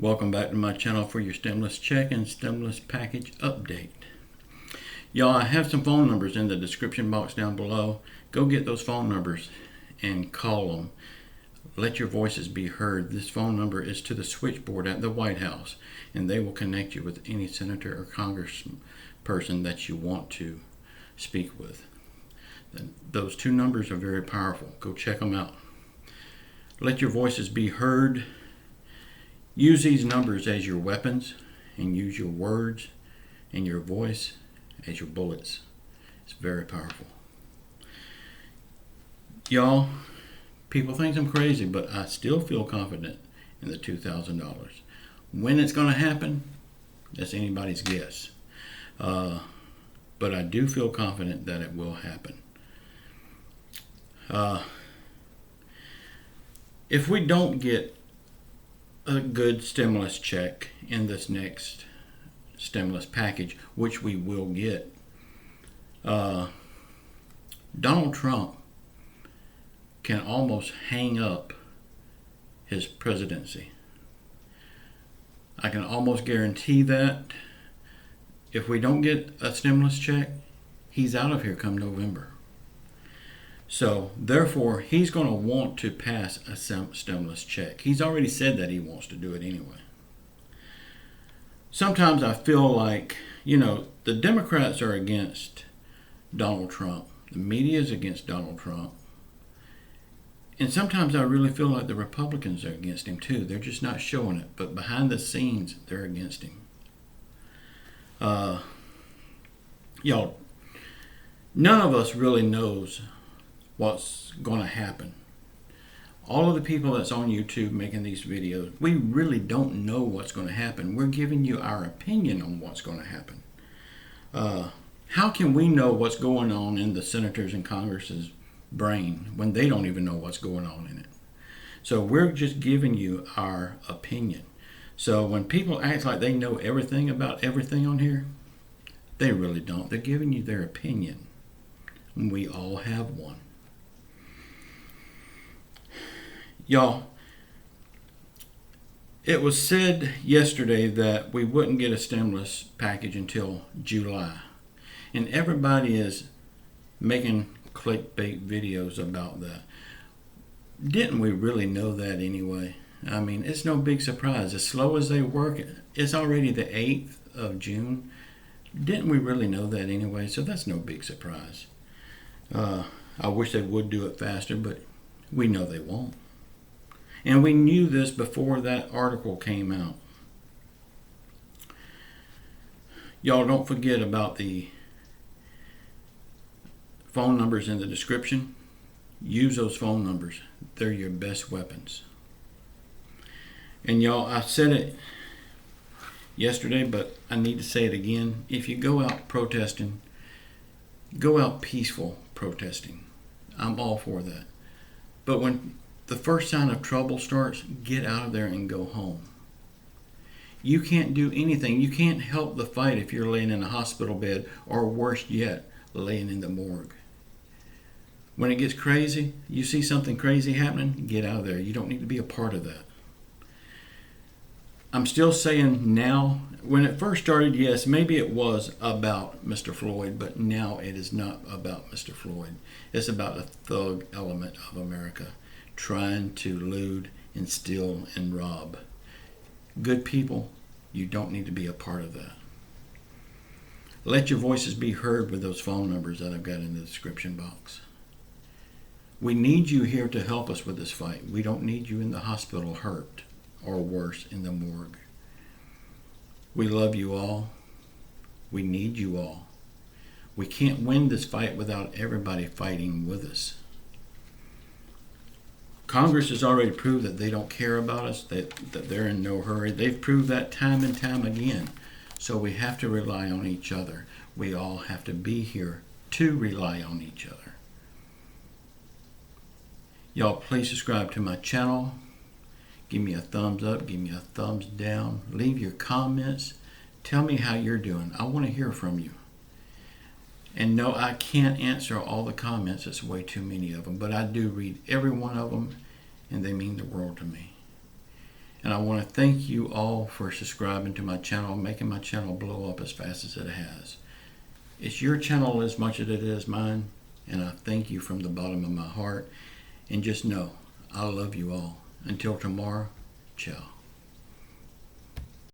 Welcome back to my channel for your stimulus check and stimulus package update. Y'all, I have some phone numbers in the description box down below. Go get those phone numbers and call them. Let your voices be heard. This phone number is to the switchboard at the White House, and they will connect you with any senator or congressperson that you want to speak with. Those two numbers are very powerful. Go check them out. Let your voices be heard. Use these numbers as your weapons and use your words and your voice as your bullets. It's very powerful. Y'all, people think I'm crazy, but I still feel confident in the $2,000. When it's going to happen, that's anybody's guess. But I do feel confident that it will happen. If we don't get a good stimulus check in this next stimulus package, which we will get, Donald Trump can almost hang up his presidency. I can almost guarantee that if we don't get a stimulus check, he's out of here come November. So, therefore, he's going to want to pass a stimulus check. He's already said that he wants to do it anyway. Sometimes I feel like, the Democrats are against Donald Trump. The media is against Donald Trump. And sometimes I really feel like the Republicans are against him too. They're just not showing it. But behind the scenes, they're against him. Y'all, none of us really knows what's going to happen. All of the people that's on YouTube making these videos, we really don't know what's going to happen. We're giving you our opinion on what's going to happen. How can we know what's going on in the senators and Congress's brain when they don't even know what's going on in it? So we're just giving you our opinion. So when people act like they know everything about everything on here, they really don't. They're giving you their opinion. And we all have one. Y'all, it was said yesterday that we wouldn't get a stimulus package until July. And everybody is making clickbait videos about that. Didn't we really know that anyway? I mean, it's no big surprise. As slow as they work, it's already the 8th of June. Didn't we really know that anyway? So that's no big surprise. I wish they would do it faster, but we know they won't. And we knew this before that article came out. Y'all, don't forget about the phone numbers in the description. Use those phone numbers. They're your best weapons. And y'all, I said it yesterday, but I need to say it again. If you go out protesting, go out peaceful protesting. I'm all for that. But when the first sign of trouble starts, get out of there and go home. You can't do anything. You can't help the fight if you're laying in a hospital bed, or worse yet, laying in the morgue. When it gets crazy, you see something crazy happening, get out of there. You don't need to be a part of that. I'm still saying now, when it first started, yes, maybe it was about Mr. Floyd, but now it is not about Mr. Floyd. It's about the thug element of America, trying to loot and steal and rob. Good people, you don't need to be a part of that. Let your voices be heard with those phone numbers that I've got in the description box. We need you here to help us with this fight. We don't need you in the hospital hurt, or worse, in the morgue. We love you all. We need you all. We can't win this fight without everybody fighting with us. Congress has already proved that they don't care about us, that they're in no hurry. They've proved that time and time again. So we have to rely on each other. We all have to be here to rely on each other. Y'all, please subscribe to my channel. Give me a thumbs up. Give me a thumbs down. Leave your comments. Tell me how you're doing. I want to hear from you. And no, I can't answer all the comments. It's way too many of them. But I do read every one of them, and they mean the world to me. And I want to thank you all for subscribing to my channel, making my channel blow up as fast as it has. It's your channel as much as it is mine, and I thank you from the bottom of my heart. And just know, I love you all. Until tomorrow, ciao.